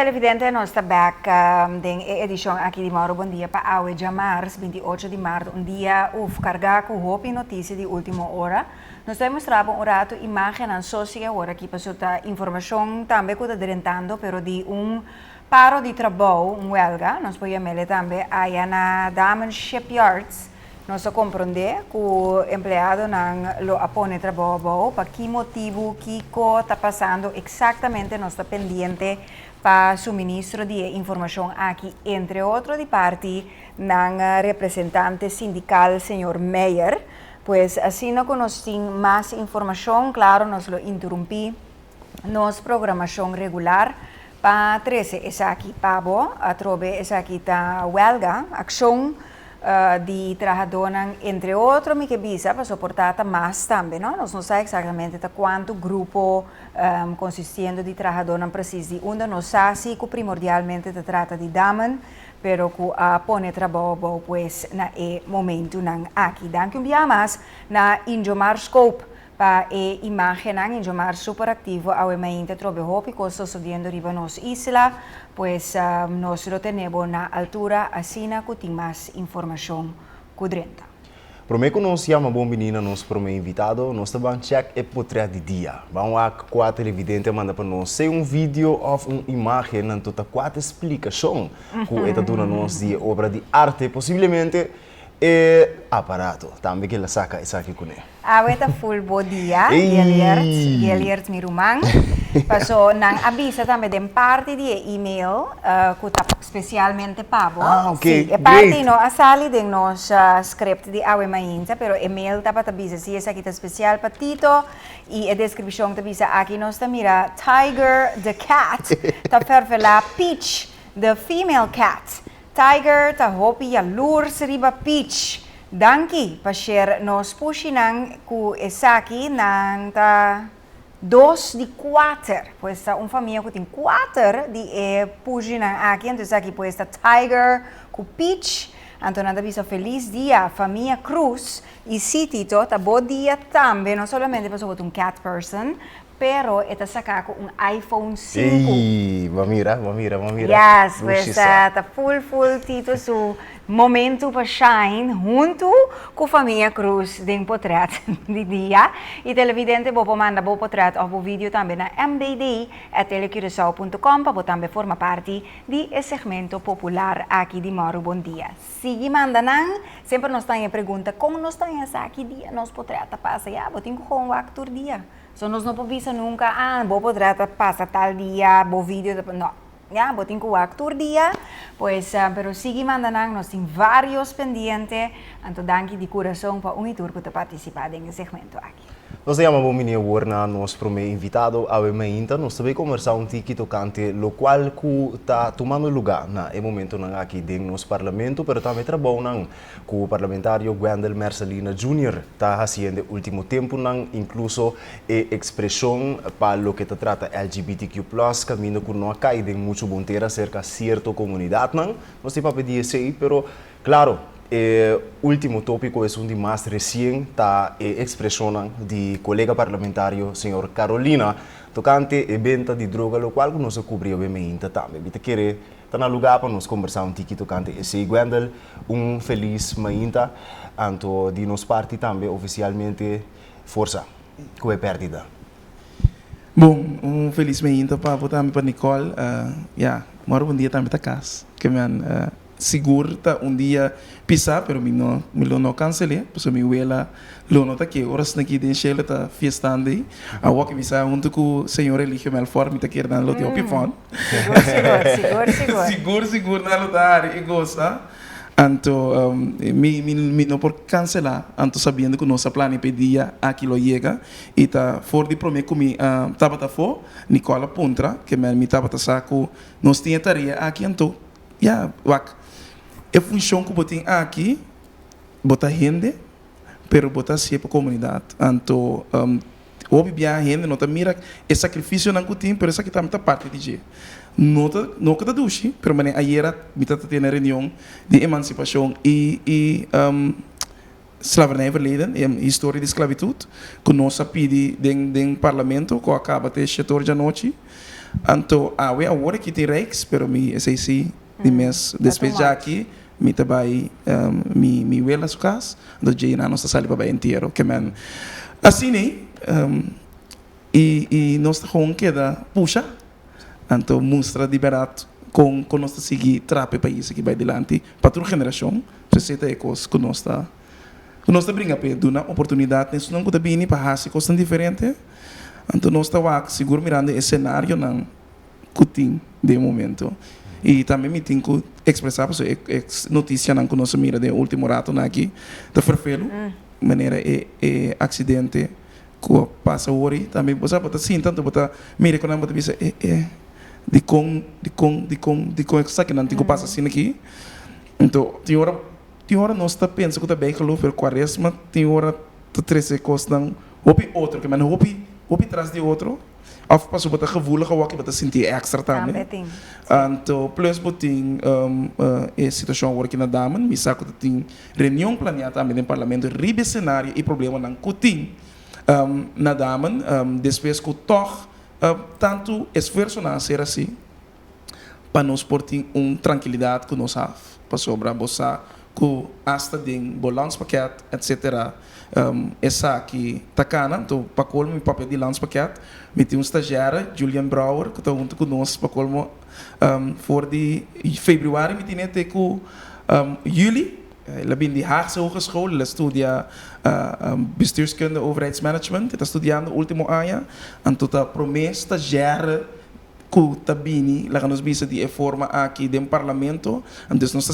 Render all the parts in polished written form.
televidente, nós estamos back em edição aqui de Mauro Bom Dia para hoje de março, 28 de março, um dia carregar com roupa e notícia de última hora. Nós temos mostrado um rato imagem na social agora aqui para a informação também que está derentando, pero de paro de trabalho, huelga, nós podemos também aí na Damen Shipyards. Nós compreendemos que o empregado não lo apone trabalho, para que motivo, que está passando exatamente, nós estamos pendente para suministro de informação aqui, entre outros, de parte do representante sindical, senhor Meyer. Pues assim não conhecemos mais informação, claro, nós lo interrompi, nossa programação regular, para 13 essa aqui, Pabo, a trobe essa aqui está huelga, ação de trabalhadores, entre outros, me que visa para suportar mais também, não? Nós não sabemos exatamente quanto grupo consistindo de trabalhadores precisa, onde nós sabemos que primordialmente se trata de damen, pero que pone trabalho, pues, na momento não aqui. Danke um dia mais na Injomar Scope, para a imagem na Injomar superativo, ao emainda trabalho que está sucedendo riba nossa isla, pues nós lo temos na altura, assim que tem mais informação cudrenta. Prometo que nós chamamos bom menina, nós promete invitado, nós também check e portrait de dia. Vamos a quatro televidente manda para nós um vídeo ou uma imagem, não toda quatro explicação que é toda nós de obra de arte, possivelmente aparato. Também que ela saca essa aqui com ele. Aweta full bodia, Geliert Mirumang. Passou nang avisa também de parte de e-mail que está especialmente pavo. Ok, sí, parte no asali de nos script de awe mainta, pero e-mail tapa tabisa si esa kita especial patito e a descrição tabisa aqui nos ta mira Tiger the cat, ta ferfela Peach the female cat. Tiger ta hopi ya lures riba Peach. Danki pasher nos pushinang ku esaki nang ta 2 de 4, pues uma família que tem 4 de pushinang aqui, então aqui pues Tiger ku Peach, então nada bisa feliz dia família Cruz e Citito ta bom dia também, não somente para um cat person, pero esta saca com iPhone 5. Vamos mirar. Yes, pues tá full tito su momento para shine junto com a família Cruz de portrait de dia e televidente vou mandar o portrait ou o vídeo também na mbd@telecuracao.com para também formar parte de segmento popular aqui de Mauro Bom Dia. Siga mandando, sempre nós temos pergunta como nós temos aqui dia nosso portrait passa já, vou ter que com actor dia. So nós não podemos nunca, vou portrait passa tal dia, vou vídeo, não. Ya, botin ku waktu dia, pues, pero sigue mandando, nós temos vários pendientes, então danke de coração para tour para participar nesse segmento aqui. Nós chamamos o menino Warna, nós promete invitado a Emeinta, nós também conversar tiki tocante, o qual está tomando lugar na momento aqui dentro do nosso parlamento, mas também trabalhando com o parlamentário Gwendel Mercelina Jr. está fazendo no último tempo, incluso a expressão para o que trata LGBTQ+, caminho que não cai de muito bonteira cerca de certa comunidade, nós temos para pedir isso aí, pero claro, o último tópico é de mais recente, a expressão de colega parlamentário, senhor Carolina, tocante a venda de droga, o qual nós cobrimos bem também. Você quer estar no lugar para nós conversar tiki tocante esse Gwendel, feliz mainta, anto de nossa parte também oficialmente força, que é perdida. Bom, feliz mainta para Nicole, moro bom dia também para casa, que seguro tá dia pisar, pero me não cancelei, porque minha abuela lo nota que horas aqui de Shell tá fiestando aí, a que pisar junto com o senhor Eligio Melfort, me tá querendo lo de opifone. Seguro na lugar e gosta. Então, me não por cancelar, então sabendo que nossa plano pedia aqui lo chega e tá for de prometer que me tava tá for Nicola Puntra, que me tava tá saco, nós tinha tarefa aqui então, a função que botem aqui, botar rende, pero botar sempre a comunidade. Então, o bibia rende, não tá mira, é sacrifício não que tem, pero essa aqui também tá parte de dia. Não que tá duche, pero mané ayer me tá tendo reunião de emancipação e slavernijverleden, historie de esclavitud, que nós pedi den parlamento, que acaba de 14 de noite. Então, agora que tem Rex, pero mi SAC, de mês, depois já aqui, mi trabalho, mi vela su casa, do dia na nossa sala para inteiro, que man, assim, né, e nós com queda puxa, então mostra de barato com nós seguir trape país que vai adiante para toda geração, se é coisa que nós brinca para dar oportunidade, isso não pode vir para fazer coisas diferentes, então nós seguro mirando esse cenário não cutim de momento. E também me tenho que expressar para notícia que nós mira de último rato aqui, da Ferfelo, maneira acidente que passa hoje, também você pode sim tanto botar mira quando você pensa de com essa que não tem que passa assim aqui, então tem hora nós está pensando que também que o quaresma tem hora de três coisas não outro que mas hopi traz de outro of pas op 'n gevoelige wakkie wat sentir extra também. Então, plus botin situação agora aqui na Daman, me saco que tem reunião planeada também no parlamento, ribe cenário e problema não cutim na Daman, depois que toch tanto esforço na ser assim, para nós portar tranquilidade que nós have, para sobrar bossa que hasta den balanspakket etc. Essa aqui takana, então para colmo meu papel de lanspakket, me tem estagiário Julian Brouwer que está junto conosco para colmo voor de februari me tinha até com juli, ela vem de Haagse Hogeschool, ela estudia bestuurskunde overheidsmanagement, está estudando o último ano, então está promessa estagiário que tabini lá nos bisa de forma aqui do parlamento, então nós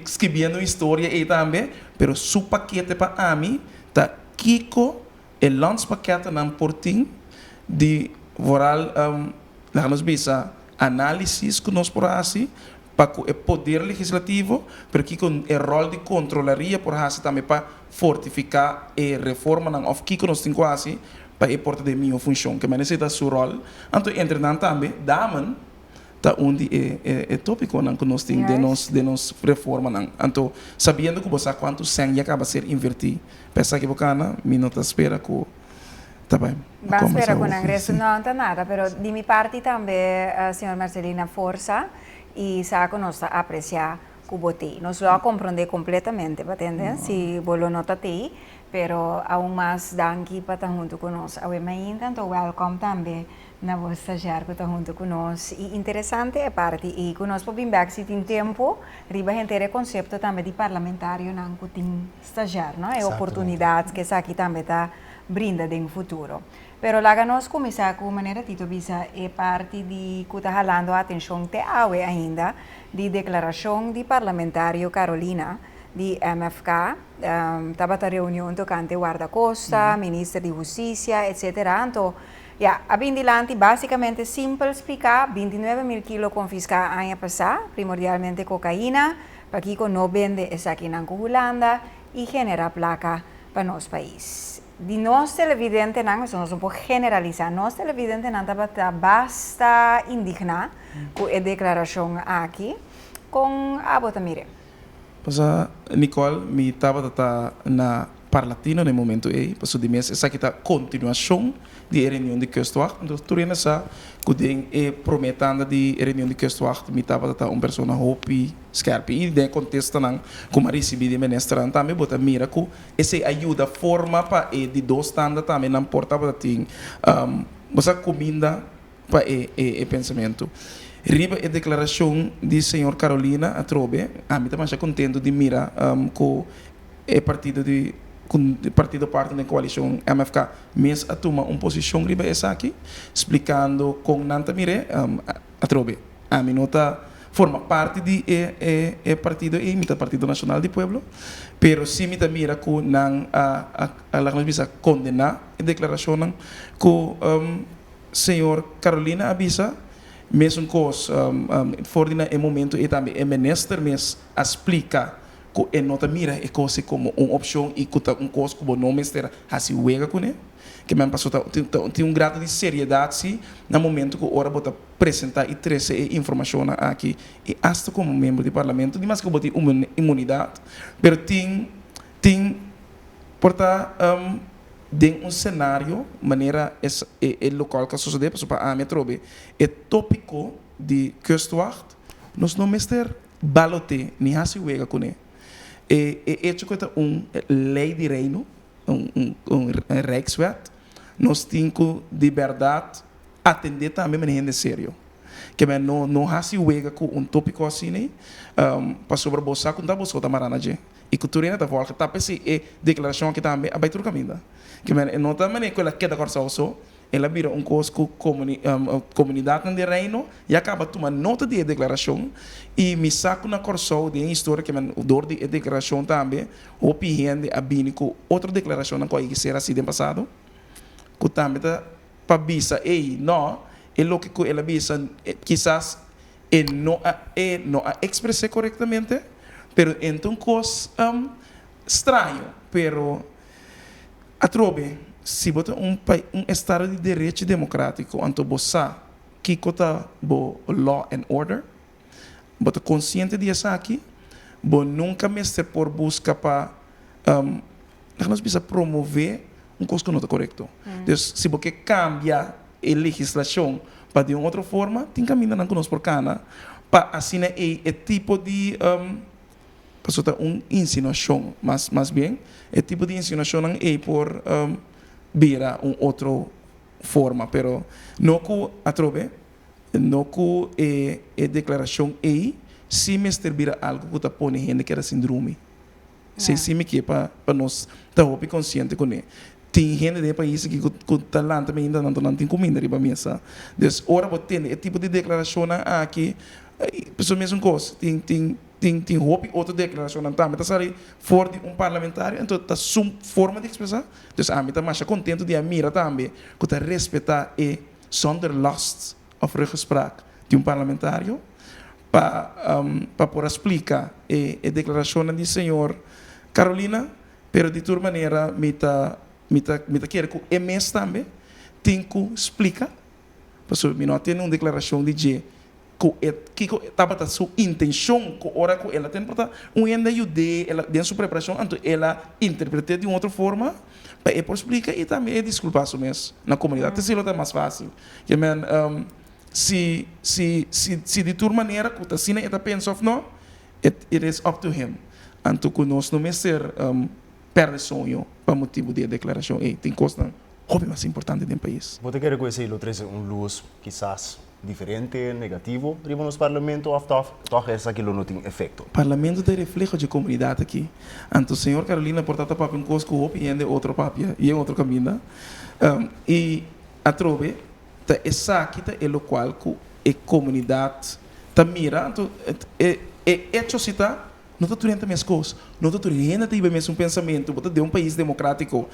escrevendo história e também, pero su paquete para ami tá Kiko e landspaquete nan porting de voral lá nos bisa análise que nós por assim para o poder legislativo, pero que com o rol de controlaria por assim também para fortificar e reforma nan of Kiko nós tem quase para a porta de minha função, que necessita seu rol. Então, entretanto, também, Daman, está onde é tópico que nós temos de nos reforma. Então, sabendo que você quanto sangue acaba de ser invertido, pensa que bacana, minuto espera que tá bem. Vamos esperar com o ingresso, não está nada, mas de minha parte também, a senhora Marcelina, força e sabe nós apreciar o botei. Nós lo compreender completamente, entende? Se bolo nota tem, pero aún mais danke para estar junto conosco. Eu me tanto welcome também na vossa estagiário que está junto conosco. E interessante é parte e conosco bem back se tem tempo, riba gente é conceito também de parlamentário não que tem estagiário, não? É oportunidades que essa aqui também está brinda no futuro. Pero lá nós começar com maneira Tito Bisa é parte de que está falando a atenção te awe ainda de declaração de parlamentário Carolina de MFK, estava a reunião tocante guarda-costa, ministro de Justiça, etc. Então, a Bindilante, basicamente, simples explicar, 29.000 kilos confiscados ano passado, primordialmente cocaína, para que não vende essa aqui na Holanda e genera placa para nosso país. De nós televidente, não, isso nós não podemos generalizar, nós televidente não estava basta indigna com a declaração aqui, com a Botamire. Pois Nicole, me estava na Parlatino no momento aí, passou de mês, essa aqui está continuação de reunião de Kustwacht, então tu ainda sabe que tem prometendo de reunião de Kustwacht, me estava pessoa hopi, scarpe, e de contexto não, como recebi de ministra também, bota mira que essa ajuda forma para de dois standards também não portava tem, você comida para e pensamento. Riba a declaração de senhor Carolina a Trobe, a mim também está contente de mira com o partido parte da coalição MFK, mas a toma uma posição riba essa aqui, explicando com Nanta Mire a Trobe. A mim nota forma parte de partido Partido Nacional do Pueblo, pero se me mira que não nós bisa condenar a declaração que senhor Carolina avisa mesmo coisa for no momento e também o ministro mesmo explica que é nota mira é coisa como uma opção e que coisa como não ministro assim uega com ele que me passou tem grado de seriedade se no momento que hora bota apresentar e trazer informação aqui e hasta como membro do parlamento de mais que botar uma imunidade pero tem Porta de um cenário, maneira é local que sucede, para a metrobe, é tópico de kustwacht, nós não mester balote, nem hasi wega com ele. É hecho que lei de reino, Rijkswet, nós temos de verdade atender também a gente sério. Que não hasi wega com tópico assim, né? Para sobrebolsar com bolsa da marana je. E cultura da volta tá pensei declaração que também a baitur caminda. Que não também que ela queda corsa osso, ela vira cosco comunidade de reino e acaba tomando nota de declaração e me saco na corso de história que o dor de declaração também o pihende a binico outra declaração na qual que será assim no passado. Que também tá para bisa não é lo que ela bisa quizás não a expressar corretamente. Pero então cos estranho, pero atrobe se bota estado de direito democrático anto bossa que cota bo law and order, bota consciente de essa aqui, bo nunca mestre por busca para nós precisa promover coisa que não está correto. Então se você cambia a legislação para de outra forma, tem caminho não conosco por cana, para assim é tipo de passou insinuação, mas bem, é tipo de insinuação é por vira outra forma, pero não que atrobe, não que é declaração se mestre vira algo que está pondo gente que era síndrome. Se me que para nós estar consciente com ele. Tem gente de país que com talento ainda não tem comida riba mesa. Então, ora você tem esse tipo de declaração aqui, pessoa mesmo coisa, tem roupa outra declaração também está saindo fora de parlamentar, então está sua forma de expressar. Então a mim está mais contente de admirar também que está respeitar e zonder last of rechtspraak de parlamentário para por explicar a declaração do senhor Carolina, pero de toda maneira me quer que o MS também tem que explicar, porque eu não tenho uma declaração de que estava a sua intenção que ora que ela tem para ainda ajudar ela dentro sua preparação então ela interpreta de outra forma para por explicar e também desculpar isso mesmo na comunidade se é mais fácil que se de toda maneira que está assim está pensando não it is up to him então que nós não me ser perde sonho para motivo de declaração e tem coisa hobby mais importante do país. Você quer conhecer luz quizás diferente, negativo, riba nos parlamento of toch essa aquilo não tem efeito. Parlamento tem reflexo de comunidade aqui. Então, senhor Carolina, portanto, papo um cosco hopi e outro papia e outro caminho. E a trove, tá essa aqui tá é local que a comunidade tá mira, então é hecho se tá não está turenta minhas coisas, não está turenta tem mesmo um pensamento, bota de país democrático.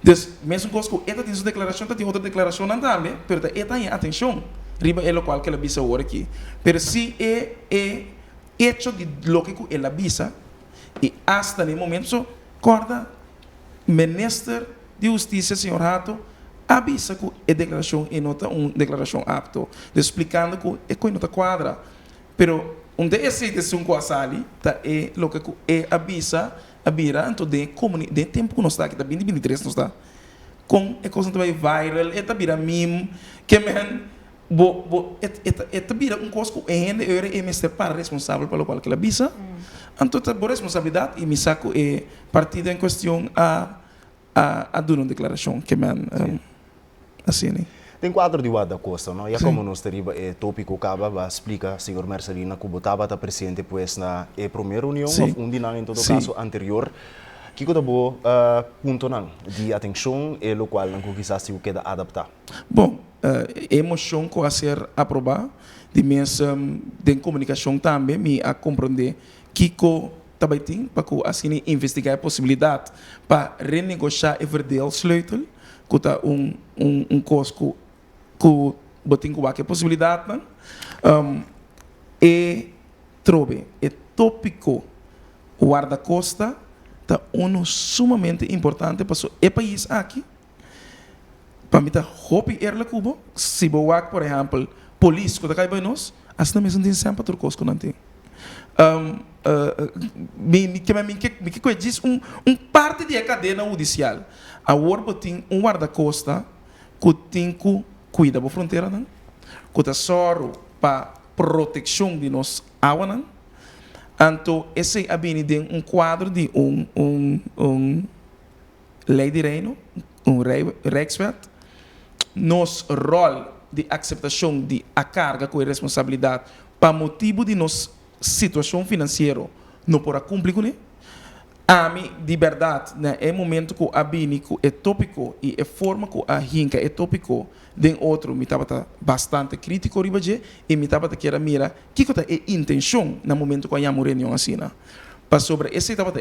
Des mesmo coisa que esta tem sua declaração, tem outra declaração não também, pero tá esta em atenção. Riba é o qual que ela visa agora aqui. Pero se é hecho de lógico ela visa e hasta no momento corda ministro de justiça senhor Rato avisa que a declaração é nota declaração apto, explicando que é coisa nota quadra. Pero onde esse é quasali tá é lógico é avisa a vira então de tempo que nós está aqui, tá 2023 nós está com a coisa também viral, é tá vira meme que eta bira coisa que é mestre para responsável pelo qual que ela visa. Então a boa responsabilidade e me saco é partido em questão a dar uma declaração que assim né. Tem quadro de Wada Costa, não? E como nós teriba é tópico acaba vai explicar senhor Marcelina que botava tá presente pois na primeira reunião ou dinang em todo caso anterior. Que coisa boa ponto não de atenção é o qual não quizás se queda adaptar. Bom, emoção que a ser aprovada de mesmo de comunicação também me a compreender que também tem para que assim investigar a possibilidade para renegociar e verdeel sleutel que tá costo que botem com a possibilidade e trobe é tópico guarda-costa tá sumamente importante para o país aqui para mim tá hopi erla Cuba se boak por exemplo polícia que tá cai nós as não mesmo tem sempre outro coisa que não tem que diz parte da cadeia judicial. Agora tem guarda-costa que tem que cuidar da fronteira, não? Que está só para proteção de nós água, não? Então, esse é bem quadro de lei de reino, Rijkswet, nos rol de aceitação de a carga com a responsabilidade para motivo de nos situação financeira não por cumprir com ele. A mim, de verdade, é momento que a bini é tópico e a forma que a rinca é tópico, de outro, me estava bastante crítico e me estava querendo mira que é a intenção no momento que a reunião assim. Para sobre esse estava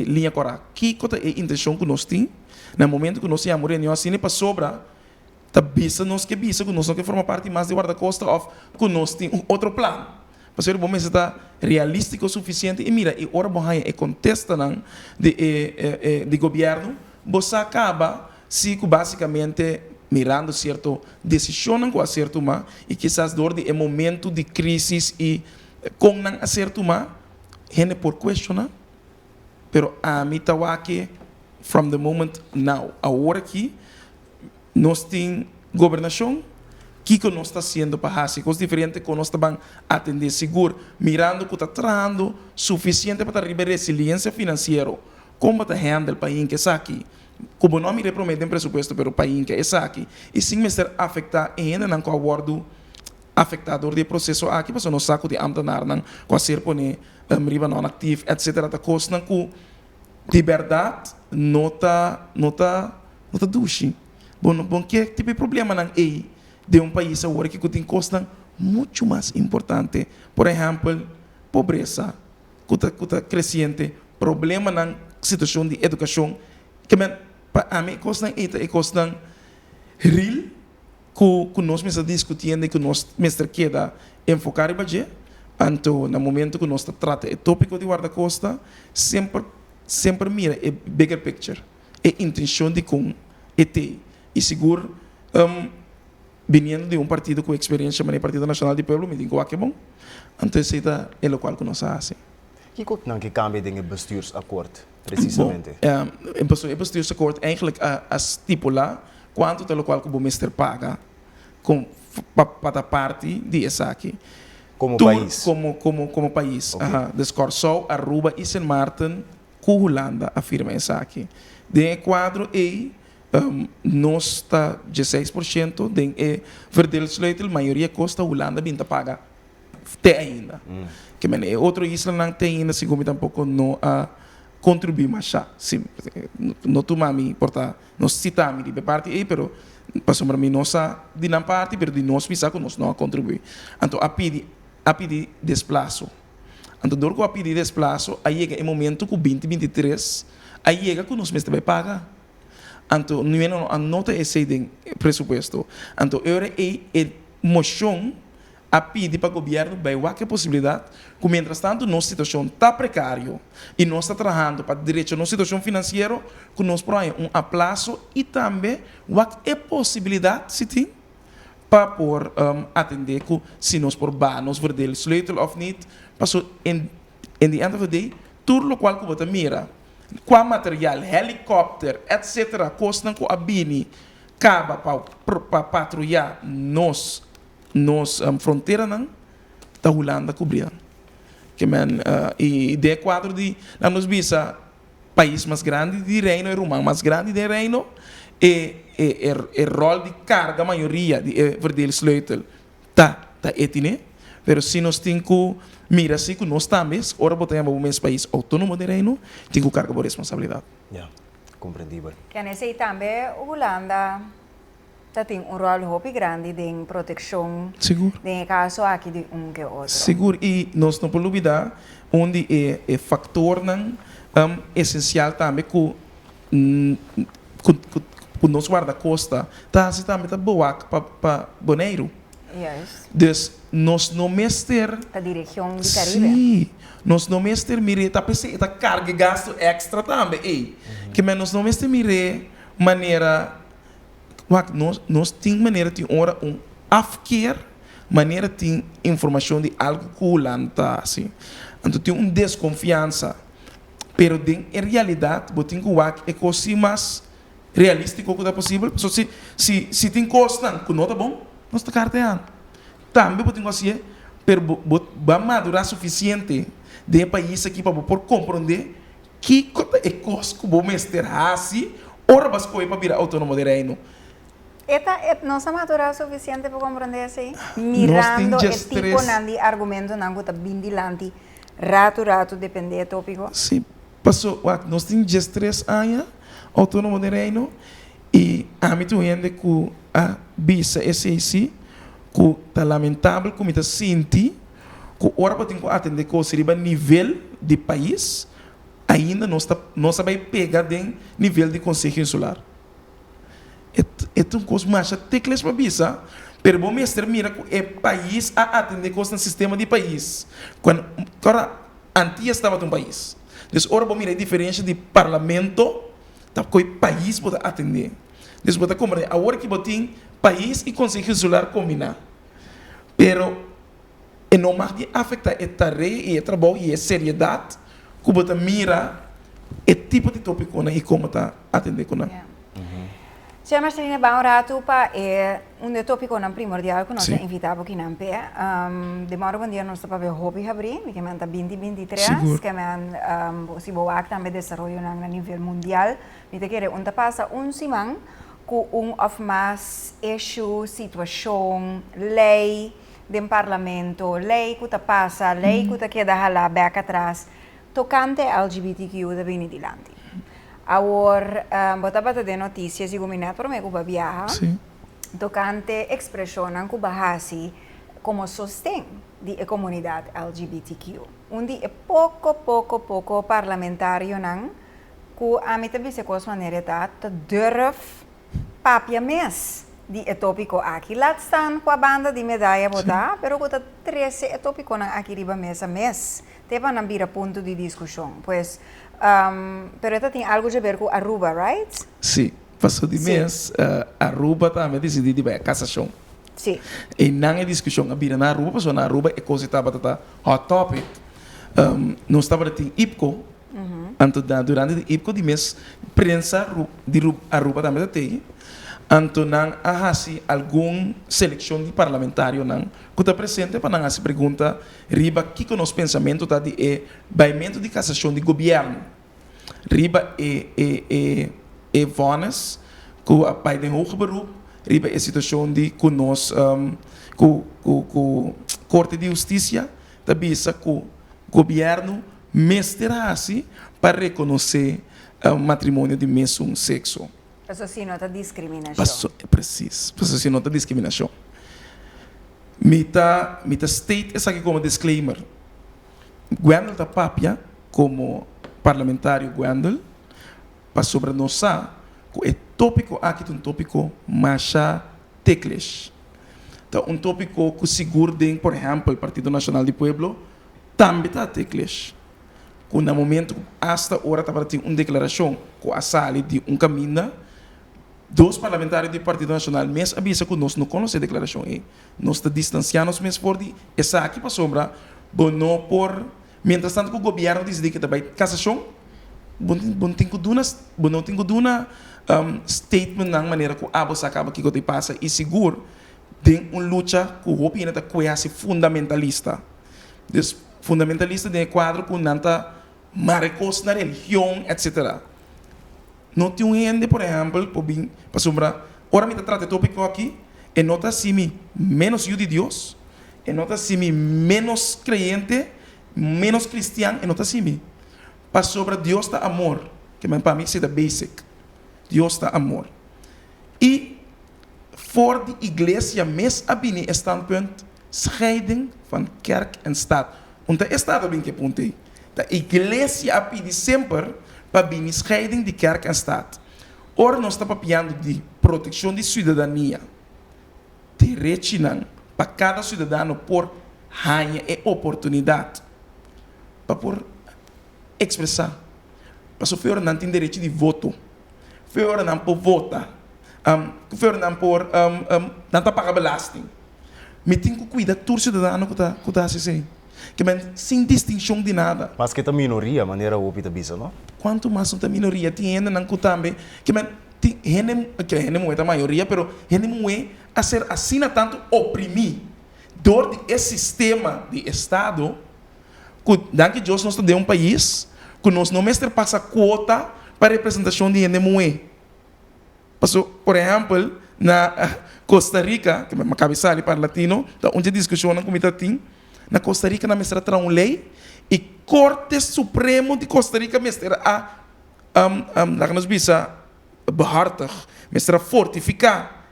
linha correta. Que é a intenção que nós temos no momento que nós temos reunião assim para sobre tá bisa nós que nós não que forma parte mais de guarda-costa ou que nós temos outro plano. Para ser bom está realístico o suficiente e mira e ora bom é contesta não de governo você acaba se basicamente mirando certo decisão com acerto mas e quizás dor de momento de crise e com não acerto mas gente por questionar pero a mim tá aqui from the moment now agora aqui nós temos governação que nós está sendo para fazer coisas diferentes que nós estamos atender seguro mirando que está trazendo suficiente para ter resiliência financeira como está handle o país que está aqui como não me repromete presupuesto para o país que está aqui e sem me ser afetado ainda não com o acordo afetador do processo aqui porque nós saco de amdanar não com a ser pone riba não ativo etc tá coisa que de verdade nota duche bom que tipo de problema não é de país agora que tem costa muito mais importante por exemplo pobreza que está crescente problema na situação de educação que a mim costa real que nós estamos discutindo e que nós queda enfocar em budget então no momento que nós trata o tópico de guarda-costa sempre mira a bigger picture a intenção de com e seguro vindo de partido com experiência no Partido Nacional do Povo me digo que é bom então esse é o qual que nós fazemos que cambia de bestuursacord precisamente o bestuursacord eigenlijk a estipular quanto pelo qual que o ministro paga para a parte de essa aqui como país como país okay. Só Aruba e Sint Maarten com Holanda afirma essa aqui de quadro e nós está 16% de verdelingssleutel, a maioria custa Holanda binta paga até ainda. Que é outro isla não tem ainda, segundo tampouco não contribui mais já. Não toma mim, porta, nós citamos de parte aí, pero passou para mim nossa de na parte, pero de nós pensar que nós não contribui. Então a pedir desplaço. Então dor com a pedir desplaço, aí chega o momento que 2023, aí chega que nós mesmo vai pagar. Então, não anota esse presupuesto. Então, agora é moção a pedir para o governo vai qualquer possibilidade que, mientras tanto, nossa situação está precária e nós estamos trabalhando para direito a nossa situação financeira, que nós promovemos aplaço e também qualquer possibilidade se tem para por atender que se nós por banos verdade sleutel of niet, passou in the end of the day, tudo o qual que você mira qual material, helicóptero, etc., costam com a bini, acaba para patrulhar nos fronteira não, está Holanda cobrindo. E de quadro de, nos visa, país mais grande de reino, é Romano mais grande de reino, e rol de carga, a maioria de verdelingssleutel, está etine, mas se nós temos que mira, se que nós também, ora botamos um país autônomo de reino, tem que carregar a responsabilidade. Compreendível. Que nesse também a Holanda tem rol muito grande de proteção. Seguro. De caso aqui de que outro. Seguro. E nós não podemos olvidar onde é fator essencial também que nós guarda-costa está boa para boneiro. Yes. Dus nós não mester a direção do Caribe. Sim, nós não mester mire tá pensei tá carga gasto extra também, que mas nós não mester mire maneira nós tem maneira de hora afkeer maneira tem informação de algo culanta, assim. Então tem uma desconfiança. Pero em realidade, botin que é coisa mais realístico que é possível. So, se tem coisa que não está bom, não está carteando. Também botin que assim, pero vai madurar suficiente de país aqui para por compreender que é coisa que vou mestrar assim, ora vas coi para virar autônomo de reino. Não está madura o suficiente para compreender assim? Mirando o tipo de argumento não está bem dilante, rato, depende do tópico. Sim, passou, nós temos 13 anos, autônomo de reino, e a mim tu entende que a bisa SAC, que está lamentável, que me está sentindo, que ora para ter que atender que seria nível de país, ainda não vai pegar de nível de Conselho Insular. É uma coisa mais teclas para bisa, pero bom mestre mira que é país a atender com o sistema de país. Quando agora antes estava um país, então agora bom mira a diferença de parlamento, tá com o país pode atender. Então pode compreender agora que botem país e Conselho Insular combinar, pero não mais de afetar a tarefa e o trabalho e a seriedade que você mira o tipo de tópico e como está atender com ela. Senhora Marcelina, bom rato para tópico primordial que nós invitamos aqui na MP. Demora um dia nós estamos a hobby abrir, que é 2023, que é se boa também desenvolver a nível mundial. Me te quero passa semana com of mais issue, situação, lei do parlamento, lei que passa, lei que queda lá back atrás, tocante LGBTQ da bem dilante. Agora, botava de notícias e combinado para mim que viaja, tocante expressão que bahasi como sostém da comunidade LGBTQ. Onde é pouco parlamentário não, que a mim também se coisa maneira tá durf papia mes de tópico aqui. Lá estão com a banda de medalha botar, pero que 13 tópico não aqui riba mesa mes. Teva não vira ponto de discussão, pois. Pero esta tem algo a ver com Aruba, right? Sim, passou de mês, Aruba também decidiu de ir cassação. Sim. E não é discussão a vir na Aruba, passou na Aruba é coisa que estava hot topic. Nós estava de IPCO, durante o IPCO de mês, prensa de Aruba também tem. Então, não há alguma seleção de parlamentário que está presente para não se pergunta riba que o nosso pensamento está de baimento de cassação de governo riba vonas que a pai de hoge beroep riba a situação de que nós corte de justiça está bisa que o governo mestra para reconhecer matrimônio de mesmo sexo. Isso sim nota discriminação. Preciso. Isso sim nota discriminação. Mita state é aqui como disclaimer. Gwendel está papia como parlamentário Gwendel para sobre nós que é tópico aqui um tópico macha teclas. Então tópico que seguro de, por exemplo, o Partido Nacional do Pueblo também está teclas. Que no momento hasta hora estava tendo uma declaração que a sala de caminho. Dois parlamentares do Partido Nacional mesmo avisa que nós não conhecemos a declaração. Nós estamos distanciando-nos mesmo por essa aqui para sombra, não por... Mientras tanto que o governo diz que vai cassação, não tem que dar statement na maneira que a bolsa acaba que te passa e seguro tem uma luta que o opinião está quase fundamentalista. Então, fundamentalista tem quadro que não está marcos na religião, etc. Não tem um ende, por exemplo, para sombra, ora me trata tópico aqui, e nota se me menos eu de Deus, e nota se me menos crente, menos cristiano, e nota se me. Para sombra, Deus está amor, que para mim é basic. Deus está amor. E, voor de igreja, mes abine standpunt, scheiding van kerk en staat. Want dat is dat bem que apontei. Da igreja pede sempre para a scheiding de kerk en staat. Ora nós estamos falando de proteção de cidadania. Direito para cada cidadão por ganhar a oportunidade para por expressar. Para o senhor não tem direito de voto. O senhor não pode votar. O senhor não pode não pagar belasting. me tenho que cuidar todo cidadão que está assim. Que sem distinção de nada. Mas que a minoria, maneira o pita bisa, não? Quanto mais uma minoria tem ainda não também, que não é a maioria, pero não é a ser assim tanto oprimir dor de esse sistema de Estado, que danke Deus nós temos um país que nós não mestre passa quota para representação de NMUE. Passou, por exemplo, na Costa Rica, que é uma cabeça ali para latino, onde a discussão na comitê tem, na Costa Rica na mestra traz uma lei e Corte Supremo de Costa Rica mestra na nos bisa behartig, mestra fortificar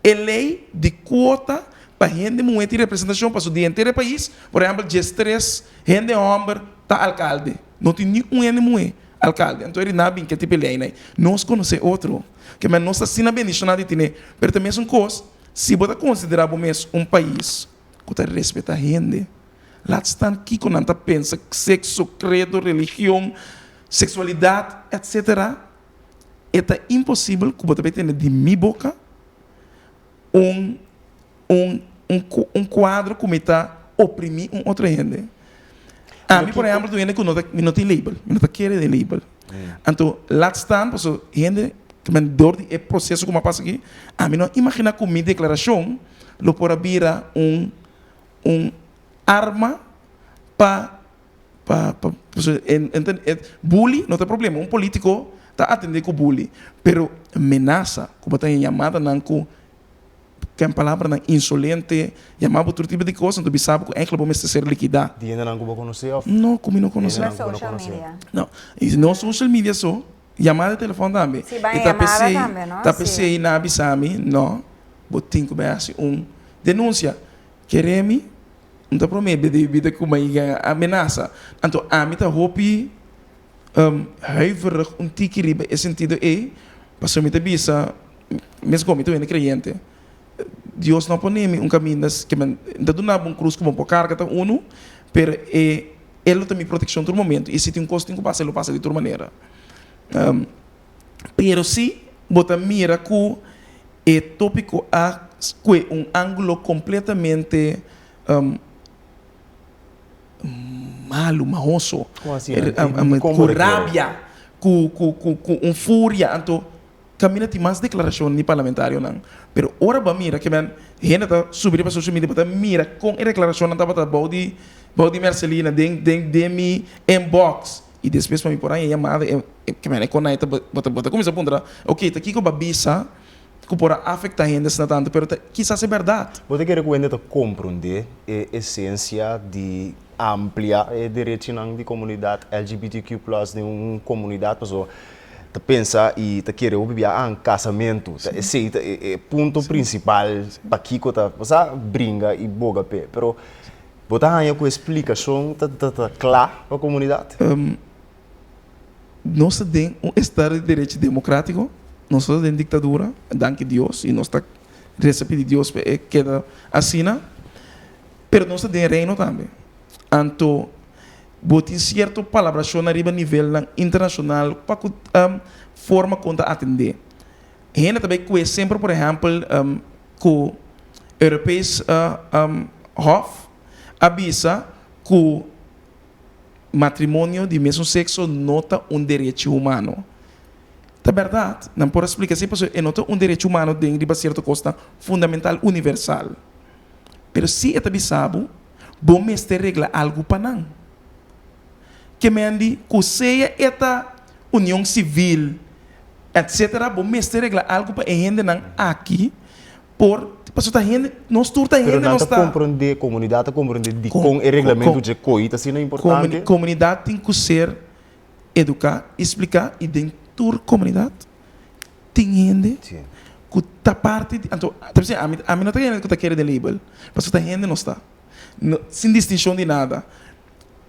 a lei de quota para gente mulher de representação para o dia inteiro do país, por exemplo, de 3 gente homem tá alcalde, não tem nenhum gente mulher alcalde, então ele não bem que tipo de lei, né? Nós conhecemos outro, que mas nós assim não bem nada de ter, mas também são coisas, se você considerar um país que está respeita a gente, lá estão aqui quando a gente pensa sexo, credo, religião, sexualidade, etc. É impossível que você tenha de minha boca um quadro como está oprimir outra gente. A mim, por exemplo, tu gente que não tem label, não quer de label. Então, lá estão, porque gente que me dor de processo como passa aqui, a mim não imagina que minha declaração lo por vira arma para bully, não tem problema, um político está atendendo com bully, pero ameaça, como está chamada, não que é uma palavra não, insolente, chamava outro tipo de coisa, então sabe que é que vamos ser liquidar. E ainda não conhecer? Não, como não conhecer. Na social media. Não, e não social media só, chamada de telefone também. Sim, bem, chamada também, não? Tá PC na Abisami, não, botinho que vai assim denúncia, queremos, não está prometendo de vida com uma ameaça. Então, a mim está roupi, huiverig, tiki riba, esse sentido para se me bisa, mesmo como eu crente, Deus não põe caminho que me dá um cruz como por carga tá pero ele tem proteção todo momento e se tem costo que passa ele passa de toda maneira. Pero se bota mira que é tópico a ângulo completamente malo, mahoso, com rabia, com fúria, então caminha tem mais declaração nem parlamentário não, pero ora ba mira que man gente tá subir para social media bota mira com a declaração não tá bota body Marcelina de mi inbox e depois para mim por aí chamada que man é quando aí bota começa a ponderar, ok, tá aqui com babisa que pode afetar a gente não tanto, pero quizás é verdade. Você quer que a gente compreender a essência de ampliar o direito de comunidade LGBTQ+, de uma comunidade, pessoa pensa e quer viver um casamento, esse é o ponto principal para que você brinca e boga pé, pero você tem uma explicação clara para a comunidade? Nós temos um Estado de Direito democrático, nós temos uma ditadura, danke Deus, e nós estamos recebendo Deus queda assim, pero nós temos reino também. Então, botem certo palavra a nível internacional para forma conta atender. Gente também que sempre, por exemplo, que europeus Hof avisa que matrimônio de mesmo sexo nota direito humano. É verdade, não pode explicar se é nota direito humano dentro de certa coisa fundamental universal. Mas se é sabe, bom mestre regla algo para não. Que me andi, que seja esta união civil, etc. Bom mestre regla algo para a gente não aqui, por porque a gente não está a gente não está. Compreender comunidade, compreender de com o regulamento de coita, assim é importante. Comunidade tem que ser educar, explicar e dentro da comunidade tem gente que está parte de, então a mim não tem gente que está querendo label, porque a gente não está, sem distinção de nada.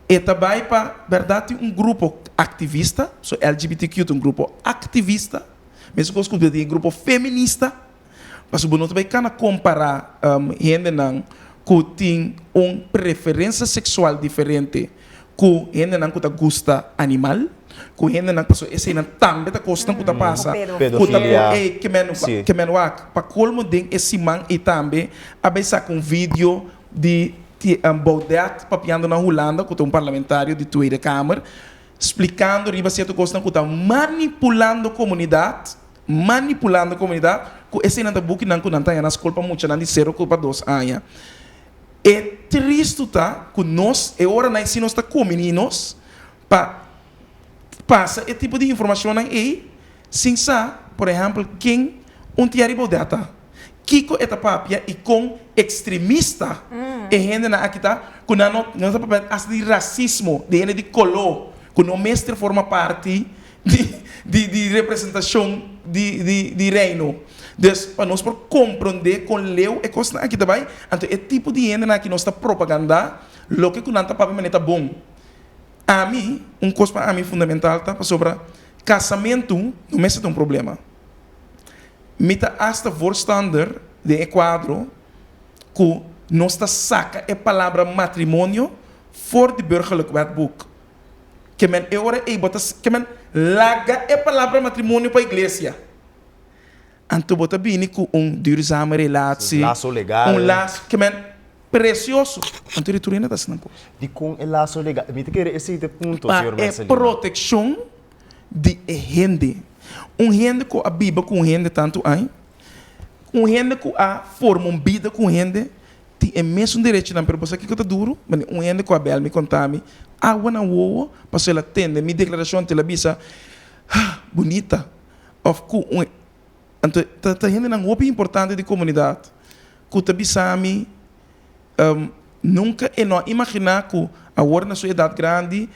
E também para verdade um grupo ativista, so LGBTQ um grupo ativista, mesmo que um grupo feminista. Mas não também can comparar gente que tem uma preferência sexual diferente ku hende nan kuta gusta animal, ku hende nan paso esse nan tambe ta costa kuta passa, kuta que men wak, pa colmo ding esse man e tambe abesa com vídeo de Baudet papiando na Holanda, kuta parlamentário de Tweede Kamer, explicando riba certo costa kuta manipulando comunidade, ku esse nan da book nan ku nan ta nas culpa mucha nan de 0 culpa 2 aya. É triste tá que nós, é hora nós se nós está com meninos para passa esse tipo de informação aí, sem sa, por exemplo, quem tiari bodata, Kiko eta papia e com extremista, e gente na aqui tá, que não está papel as de racismo, de gente de color, que não mestre forma parte de representação de reino. Dus para nós por compreender com leu é coisa aqui também, então é tipo de gente que nós está propaganda, lo que não está para mim está bom. A mim, coisa para mim fundamental tá sobre casamento, não é um problema. Mita hasta voorstander de Equador que nós está saca a palavra matrimônio voor de burgerlijk wetboek. Que men agora que men laga a palavra matrimônio para a igreja. Anto bota bini com duurzame relatie, laço legal, laço que men precioso. Anto retorna das não coisa. De com o laço legal, me te quer esse ponto, senhor Marcelino. Proteção de gente, gente com a Bíblia com gente tanto aí, gente com a forma vida com gente, tem o mesmo direito na proposta que está duro, mas gente com a Bel me contame, água na rua, passou ela tende, minha declaração ela bisa bonita, of com então, está gente na roupa importante de comunidade. Que tá bisami, nunca é não imaginar que agora na sua idade grande,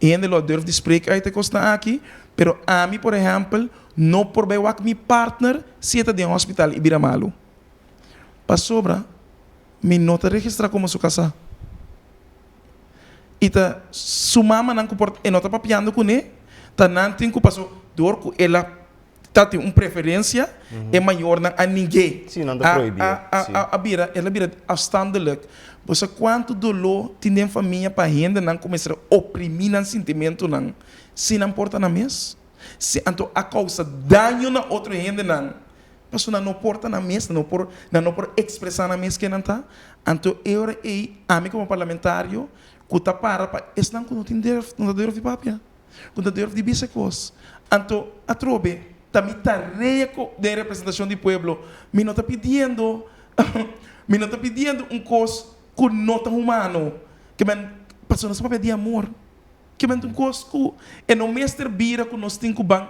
ainda não deve explicar aí te costa aqui, pero a mim, por exemplo, não por bem que meu partner se está de um hospital e vira malo. Para sobra, me nota registrar como sua casa. E tá sumama não comporta, e não tá papiando com ele, tá não tem que passou dor com ela. Tem preferência é maior a ninguém. Sim, não dá proibir. Ela vira afstandelijk. Você quanto dolor tem em família para gente não começar a oprimir o sentimento não. Se não importa na mesa, se então a causa dano na outra gente não. Mas não importa na mesa, não por expressar na mesa que não está. Então eu a mim como parlamentário, que tá para esse não tem dor de papia, não tem dor de bissecos. Então a trobe também tarefa de representação do povo, me não está pedindo coisa que não está humano, que men pessoas para pedir amor, que men coisa que é no mestre vira que nós temos que ban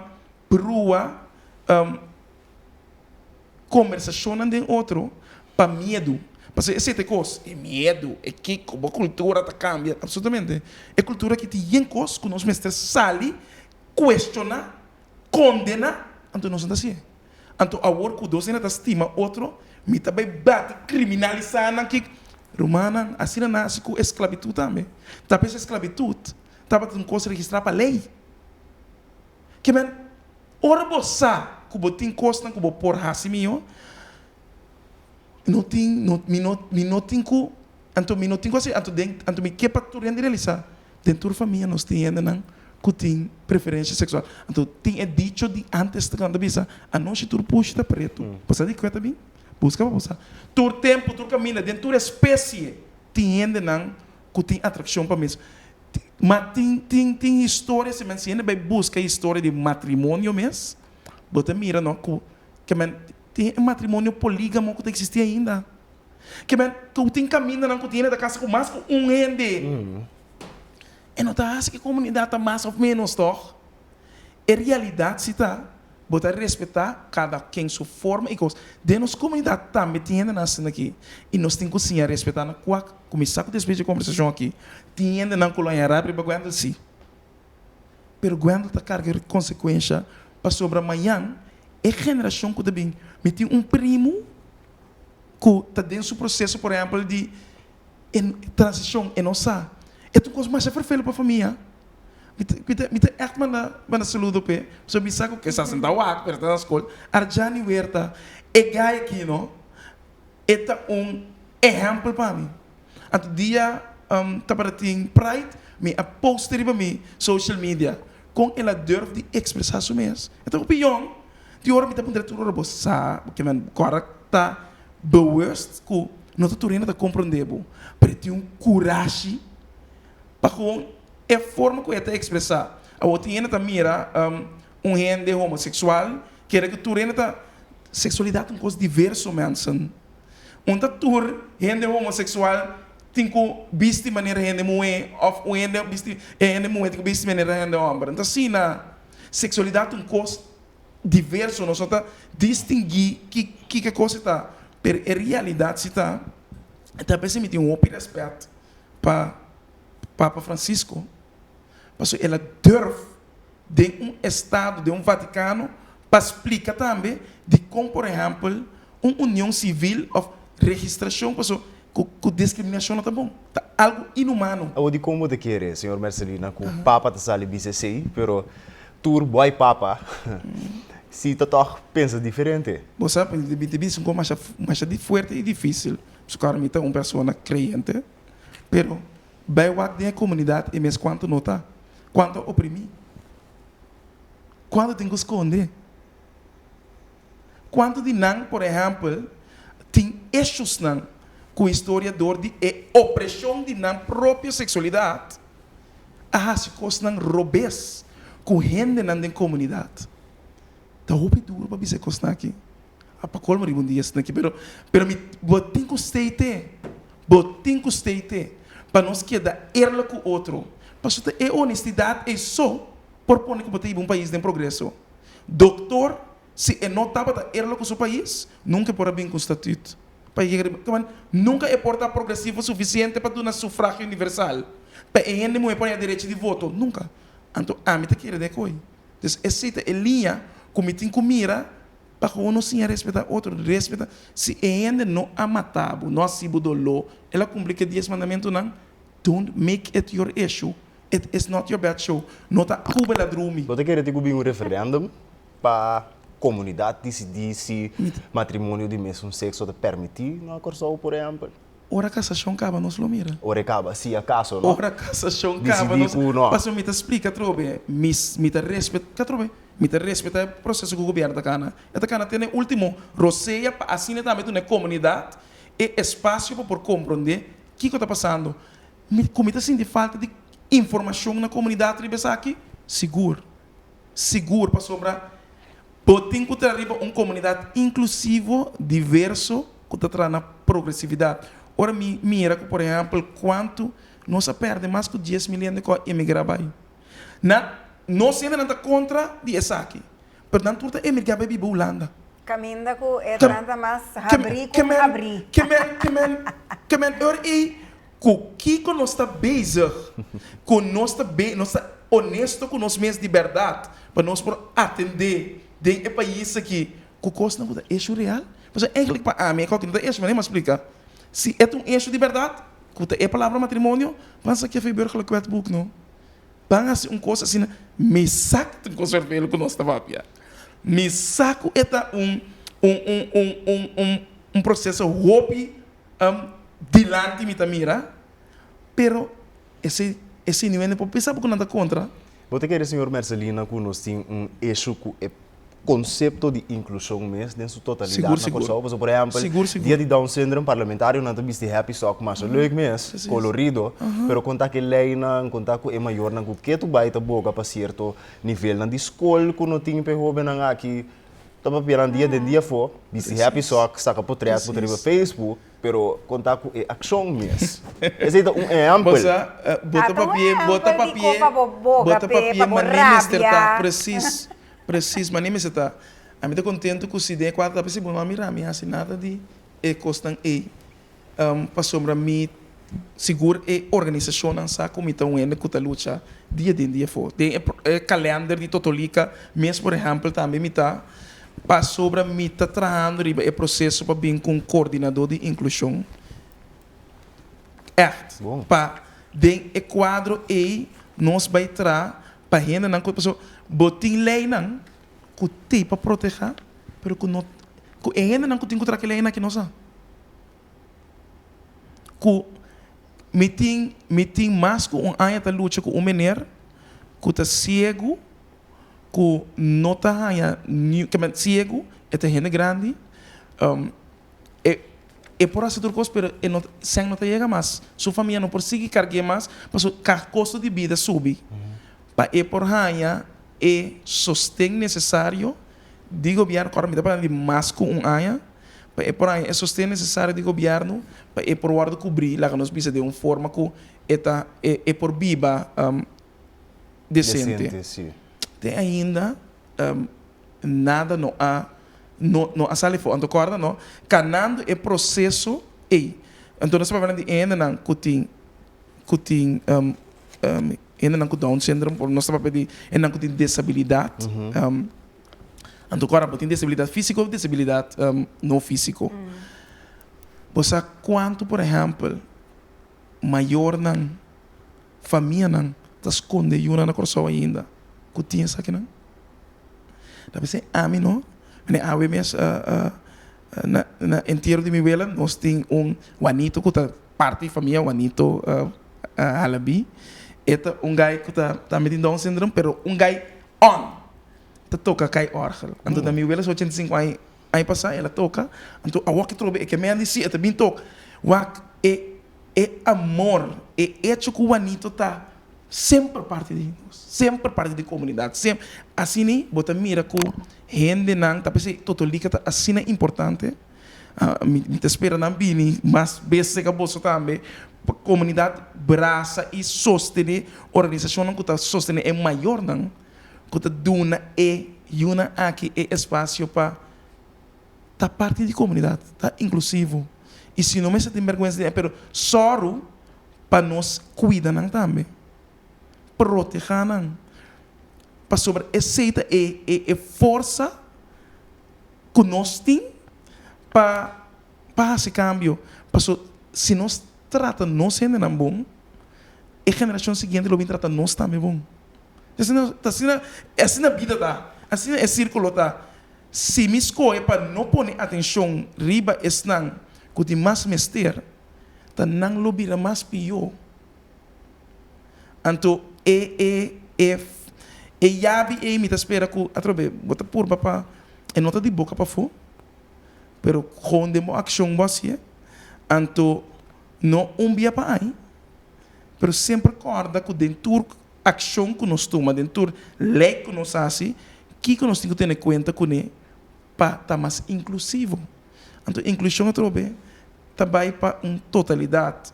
perua conversação de outro para medo, porque esse coisa é medo, é que como a cultura está cambia, absolutamente, é cultura que tem coisas que nós mestres sali questiona, condena. Então nós não assim. Então a work que doce ainda estima outro, me também bate criminalizar na que romana assim não nasce com esclavitud também. Tá pensando esclavitud, tá batendo coisa registrar para lei. Que men, ora você, que botin costa que bo por rasimio, não tem que, então me não tem coisa, então me que para tu realizar dentro da família nós tem ainda não que tem preferência sexual. Então, tem dicho de antes de quando bisa, a noite tu puxa preto. Você diz que bem? Busca para você. Tu tempo, tu caminha dentro da espécie, tem ainda não que tem atração para mim. Mas tem história, se você ainda vai buscar história de matrimônio mesmo, você mira não que tem matrimônio polígamo que existe ainda. Que tem caminho não que tem da casa com mais que ende. E não está assim que a comunidade está mais ou menos, toch? É realidade, se está. Botar respeitar cada quem sua forma e coisa. De nossa comunidade também tem ainda nascendo aqui. E nós temos que sim respeitar na qual começar com despejo de conversação aqui. Tem ainda na colônia arábia para aguentar sim. Pero aguentar está carga de consequência para sobre amanhã. É geração que também me tem primo que está dentro do processo, por exemplo, de transição em nossa. É tudo coisa mais perfeita para a família. Me tem echt mana saludo pe. So bisa ko kesa sentawa ak perto da escola. Arjani Huerta é gai aqui no. Eta exemplo para mim. Anto dia tá para ter Pride, me a poster para mim social media com ela durf de expressar su mês. Então, opinião, de hora me tá pondo tudo robô, sabe, que man, agora tá bewust que não tá turendo tá compreendendo, para ter coragem para com a forma que ele expressar. A outra ainda mira gente homossexual, que era que turendo tá sexualidade uma coisa diversa, mensen. Gente homossexual tem que vestir de maneira gente mulher, ou gente mulher tem que vestir de maneira gente homem. Então, assim, na sexualidade é uma coisa diversa, nós só distinguir que coisa está. Mas a realidade está, talvez me tem um outro respeito para Papa Francisco, porque ela deve de estado, de Vaticano, para explicar também de como, por exemplo, uma união civil ou registração, com discriminação não está bom. Tá algo inumano. Eu de como te quer, senhor Marcelina, que o Papa te sale BCC, pero tur boy Papa, se tu toch pensa diferente. Você sabe, é uma coisa mais forte e difícil. Se cara me uma pessoa crente, pero vai a comunidade e mesmo quanto não está, quanto oprimir, quanto tem que esconder, quanto de não, por exemplo, tem eixos não com o historiador de opressão de não própria sexualidade, se coisa não robês com gente não da comunidade. Tá roupa duro para dizer coisa aqui. Para colmo de dia aqui, pero me botem com steite, para nós quedar erla com o outro. Parce que honestidade é só por pôr que botei um país em progresso. Doutor, se não estava erla com o seu país, nunca porá bem com o estatuto. Nunca é porta progressivo suficiente para dar sufrágio universal. Para a gente não é direito de voto. Nunca. Então, a mim te quer de coi. Então, essa é a linha que me tem que mirar para que uno sim respeitar outro. Respeita. Se a gente não a matado, não a sido dolor, ela cumpre que 10 mandamentos não. Don't make it your issue. It is not your bad show. Não está cubela drumi. Você quer ter um referendo para comunidade decidir se matrimônio de mesmo sexo te permitir na Corsol, por exemplo? Ora casação caba, nós lo mira. Ora acaba, se acaso, não? Ora casação caba, nós... Passo me te explica, trobe, me te respeita, trobe, me te respeita o processo que o governo da cana. Esta cana tem o último roceia, assim também na comunidade, e espaço para por compreender o que está passando. Como está sentindo falta de informação na comunidade, aqui, seguro para sobrar. Tem que ter uma comunidade inclusiva, diverso, que está na progressividade. Ora, mira, por exemplo, quanto nós perdemos mais que 10 milhões de imigrantes. Nós ainda não estamos contra essa aqui. Portanto, nós estamos emigrando para a Holanda. Caminda com é tanta mais abrir com abrir. Que nós estamos bezig, que nós estamos honesto com nós mesmos de verdade, para nós atender de país aqui, que custa não é eixo real. Mas eigenlijk para mim, que não é eixo, mas nem me explica. Se é um eixo de verdade, que é a palavra matrimônio, pensa que é burgerlijk wetboek, não? Pensa uma coisa assim, me saca um conserveiro que nós estamos aqui. Me saco é um processo hobby dilante me mira, pero esse não é para pensar porque não está contra. Você quer, senhor Marcelina, que nós temos eixo que é conceito de inclusão mesmo, em sua totalidade na Corsol. Por exemplo, dia de Down Syndrome parlamentário, não tem happy sock, mas leuk mesmo, colorido, pero conta que lei não, conta que é maior, não que tu vai ta boca para certo nível, na escola que não tem para jovem não aqui, tava pirando dia de dia for, disse happy sock, saca portrait por no Facebook, pero conta que é ação mesmo. Esse é um exemplo. Bota papier, mas nem está preciso, mas nem me está. A mim está contente que se dê quatro vezes bom, mira, me assim nada de costan para sombra me seguro organização não sabe como está um que está luta dia de dia for. Tem calendário de Totolica, mesmo por exemplo também me está para sobra me está trabalhando o processo para vir com coordenador de inclusão. Para den quadro nós vai trazer para gente não pessoa botin lei não que tem para proteger, pero que não que ainda não tem que trazer lei aqui nós. Que meeting mais com aya ta luta com o menor, que tá cego, que não tá aya, que cego, é tá gente grande, e por essa outra coisa, pero sem não chega mais, sua família não consegue carregar mais, mas o custo de vida sobe. Para por aya é sustento necessário de governo, agora me dá para mais com aya, para por aí é sustento necessário de governo para por guarda cobrir lá que nós precisa de uma forma que é por viva decente. Sim. Tem ainda nada não há sale fora, então corda não, canando é processo então nós falando de ainda não que ainda não com Down syndrome, por nós estamos pedindo ainda não com disabilidade. Então, agora, tem disabilidade física ou disabilidade não física. Você quanto, por exemplo, maior na família não está escondendo na coração ainda, que tinha isso aqui não? Deve ser a mim não? A mim mesmo, na inteiro de minha vela, nós temos Juanito que está parte da família, Juanito Halabi. Este guy que está metendo Down syndrome, pero guy on. Toca cai orgel. Então da minha vela 85 aí passar ela toca. Então a walk trobe que me andi é também toca. Walk é amor, é hecho que o Juanito tá sempre parte de nós, sempre parte da comunidade, sempre assim nem bota mira com gente não tá pensando totalica tá assim é importante. Me espera não bini, mas vezes que bolso também comunidade braça e sostener organização não que tá sostener é maior não. Que duna una aqui é espaço para tá parte da comunidade, tá inclusivo. E se não me se tem vergonha, pero só para nós cuidar também, proteger não, para sobre aceita força que nós tem para esse cambio, para se nós trata nós sendo não bom, a geração seguinte lo vem tratar nós também bom. Assim na vida tá, assim é círculo tá. Se me escolhe para não pôr atenção riba estão que tem mais mister, tá não lo vira mais pior. Então me espera que atrobe bota por para nota de boca para fora, pero com demo ação você, então não via para aí, pero sempre acorda que dentro ação que nós tomamos, dentro lei que nós fazemos, que nós temos que ter em conta que para estar mais inclusivo. Então, inclusão é também para uma totalidade,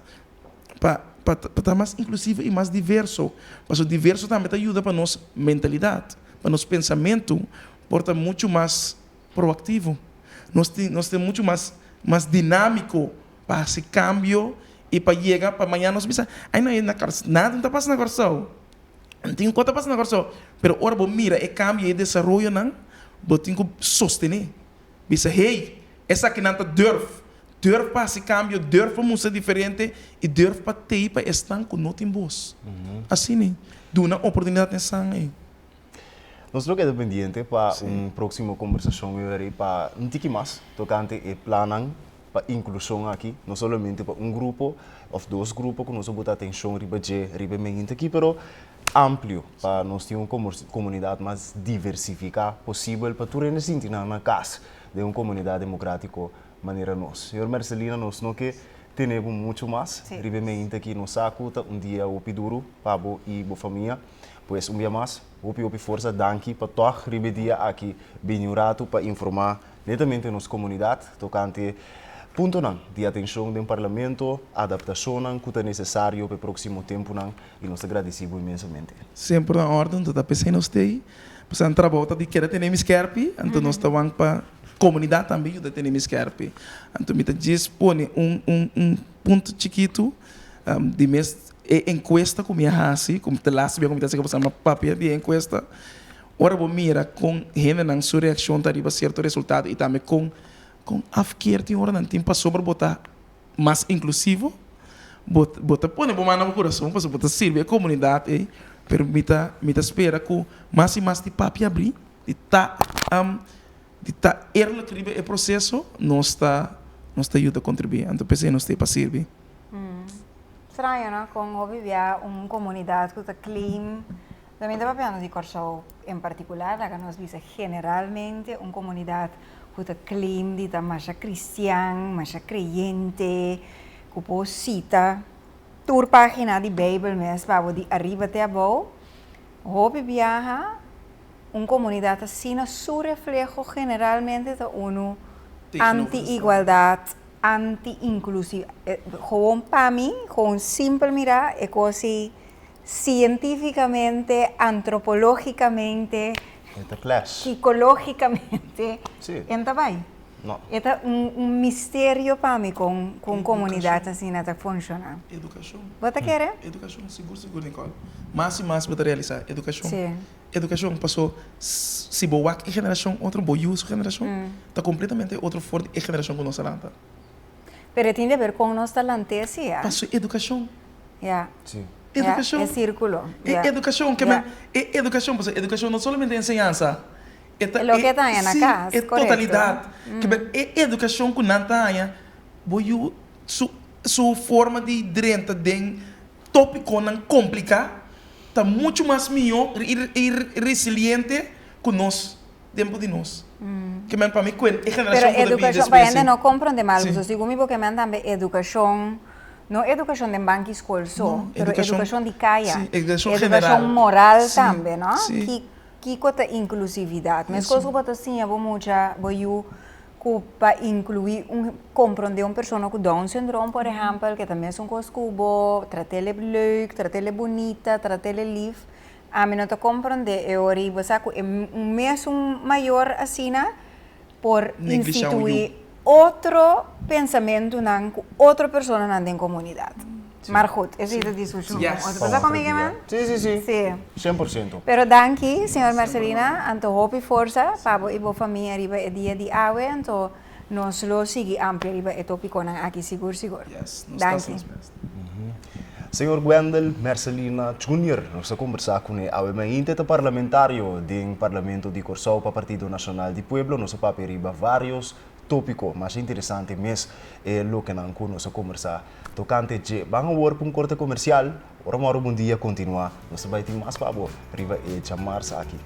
para estar mais inclusivo e mais diverso. Mas o diverso também ajuda para nossa mentalidade, para nosso pensamento, porta muito mais proativo. Nós temos muito mais dinâmico para esse cambio e para chegar para amanhã nós pensamos, nada não está passando na coração. Não tem coisa passando na coração. Mas ora, mira, é cambio e desenvolvimento, não? Você tem que sostener. Você hey, essa que não está durf para esse cambio, durf para mudar diferente e durf para ter para estar com nós em voz. Assim, né? Dá uma oportunidade nessa aí. Nós não quedamos pendientes para uma próxima conversação para um tique mais, tocante e planam para inclusão aqui, não somente para um grupo ou dois grupos que nós vamos botar atenção riba meninte aqui, pero amplo para nós ter uma comunidade mais diversificada possível para tudo sentir na casa de uma comunidade democrática maneira nós. Senhor Marcelina, nós não que temos muito mais riba meninte aqui no saco, dia o piduro para bo e bo família. Pois dia mais, opi força danke para tocar riba dia aqui bem rato para informar netamente nossa comunidade tocante ponto não, de atenção do parlamento, adaptação não, que é necessário para o próximo tempo não, e nós agradecemos imensamente. Sempre na ordem, então está pensando nós você trabalha de querer ter esquerpe, então nós estamos para comunidade também de ter esquerpe. Então me diz põe ponto chiquito de mês encuesta como é assim, como te lá sabia como está se que uma papel de encuesta. Ora vou mira com gente na sua reação tá riba certo resultado e também com afquer tem hora não tem para sobre botar mais inclusivo bota põe bom no coração para botar servir a comunidade permita espera que mais e mais de papi abrir de tá erro que é processo nós está ajuda a contribuir então pensei nós tem para servir. estranho, ¿no? Con vivia una comunidad que está clean. También estaba pensando de Corsao en particular, la que nos dice generalmente una comunidad que está clean, que está más cristiana, más creyente, que puede cita, tu página de Bible mes, para de arriba até abajo, hobby viaja, una comunidad así, su reflejo generalmente de uno anti-igualdad, anti-inclusiva. Gewoon para mí, gewoon simple mirar, es così científicamente, antropológicamente, psicológicamente, Sí. ¿entiendes? No. Es un misterio para mí con comunidad así no funciona. Educação. ¿Vos te quieres? Educação, seguro, Nicole. Mais e mais para realizar. Educação. Sí. Educação passou, se boa a geração, outra boa geração, está completamente outra forte a geração que nós falamos. Pero tiene que ver con nuestra talentesía. Passou educação. Ya. Sí. Educação. Es círculo. Educação, que educação, educação não somente ensinança. É lo que está na casa, é correto. totalidade. Que educação que não está aí, sua forma de drenta de tópico não complica, está muito mais melhor e resiliente que nós, tempo de nós. Que para mim, a geração Pero educación, para gente no comprende mal, Sí. so, sigo porque me también educación, no educación de banco y escuela, No, pero educación de calle, sí, educación general. moral Sí, también, ¿no? sí. Que cota inclusividad. Me Eso. escucho que assim, eu mucha, eu para incluir compreender uma pessoa com Down syndrome, por exemplo, que também é um coisa cubo, tratar-lhe leuk, tratar-lhe bonita, tratar-lhe lief. A mim não te compreender, eu arriba, saco, é mesmo maior assim, por Negligenciar instituir outro pensamento com outra pessoa na comunidade. Mas, goed, essa é a discussão. Yes. Você está comigo, man? Sí, sí, sí. Sí. 100%. Pero danke, senhor Marcelina, anto hopi força, para a família arriba é dia de awe, anto nós lo sigue amplo arriba é tópico aqui seguro. Yes, nós Danke. estamos best. Senhor Wendel Marcelina Jr., nós vamos conversar com ele. A entidade parlamentário do Parlamento de Corsau para o Partido Nacional do Pueblo, nós vamos arriba vários tópicos, mas interessante mesmo é o que nós vamos conversar. Tocante de, vamos para um corte comercial, ora bom dia, continuar. Nós vamos ter mais para arriba e chamar-se aqui.